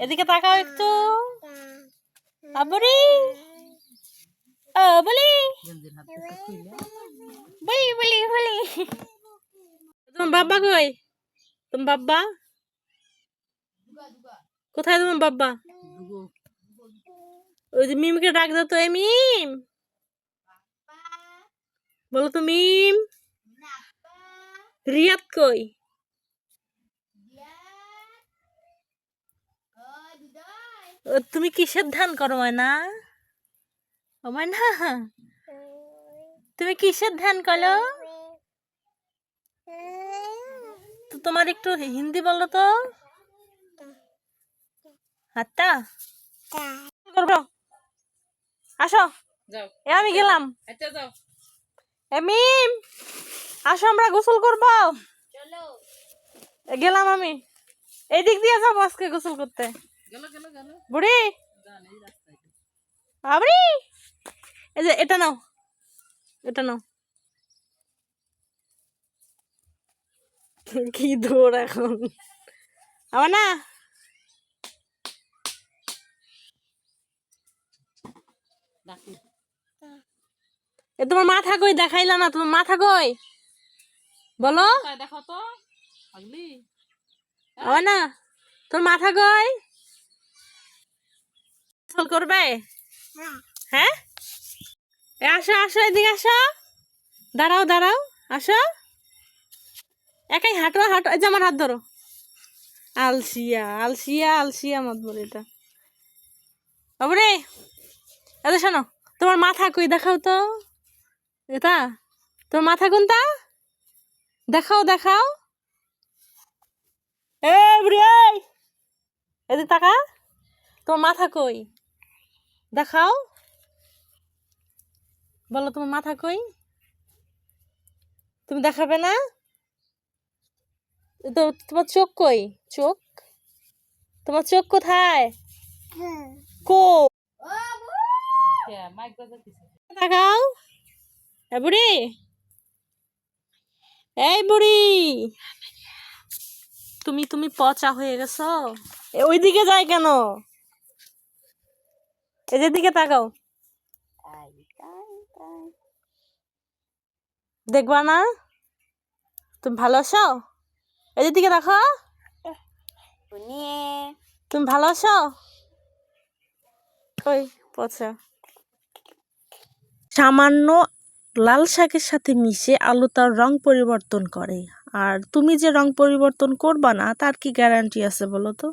এদিকে তাকাও একটু। আবরি বলি বলি বলি বলি। তোমার বাবা কই? তোমার বাবা কোথায়? তোমার বাবা ওই যে মিমকে ডাক দাও তো। মিম বলো তো মিম। রিয়াদ কই? তুমি কিসের ধ্যান করো ময়না? ও ময়না তুমি কিসের ধ্যান করো? তো তোমার একটু হিন্দি বলো তো। হাতটা আসো। আমি গেলাম। মিম আসো, আমরা গোসল করবো। গেলাম আমি। এই দিক দিয়ে যাবো আজকে গোসল করতে। বুড়ি আবরি এই যে এটা নাও, এটা নাও। কি দৌড় এখন আমার না। তোমার মাথা কই? দেখাইলা না, তোমার মাথা কই বলো? দেখো তো আমার না, তোর মাথা কই? গোসল করবে? হ্যাঁ আসো আসো, এদিকে আসো। দাঁড়াও দাঁড়াও, আসো। একাই হাঁটো হাঁটো। এই যে আমার হাত ধরো। আলসিয়া আলসিয়া আলসিয়া মত বলে এটা। বাবরে এত শোনো, তোমার মাথা কই? দেখাও তো। এটা তোমার মাথা কোনটা? দেখাও দেখাও। এ বুড়ি এদিকে তাকা। তোমার মাথা কই? দেখাও। বলো তোমার মাথা কই? তুমি দেখাবে না তো? তোমার চোখ কই? চোখ, তোমার চোখ কোথায়? কো তাকাও। এ বুড়ি, এই বুড়ি, তুমি তুমি পচা হয়ে গেছো। ওইদিকে যায় কেন? এই যে দিকে তাকাও। দেখবা না? তুমি ভালো আছো? এই দিকে দেখো। তুমি ভালো আছো? কই পচা। সামান্য লাল শাকের সাথে মিশে আলু তার রং পরিবর্তন করে, আর তুমি যে রং পরিবর্তন করবা না তার কি গ্যারান্টি আছে বলো তো?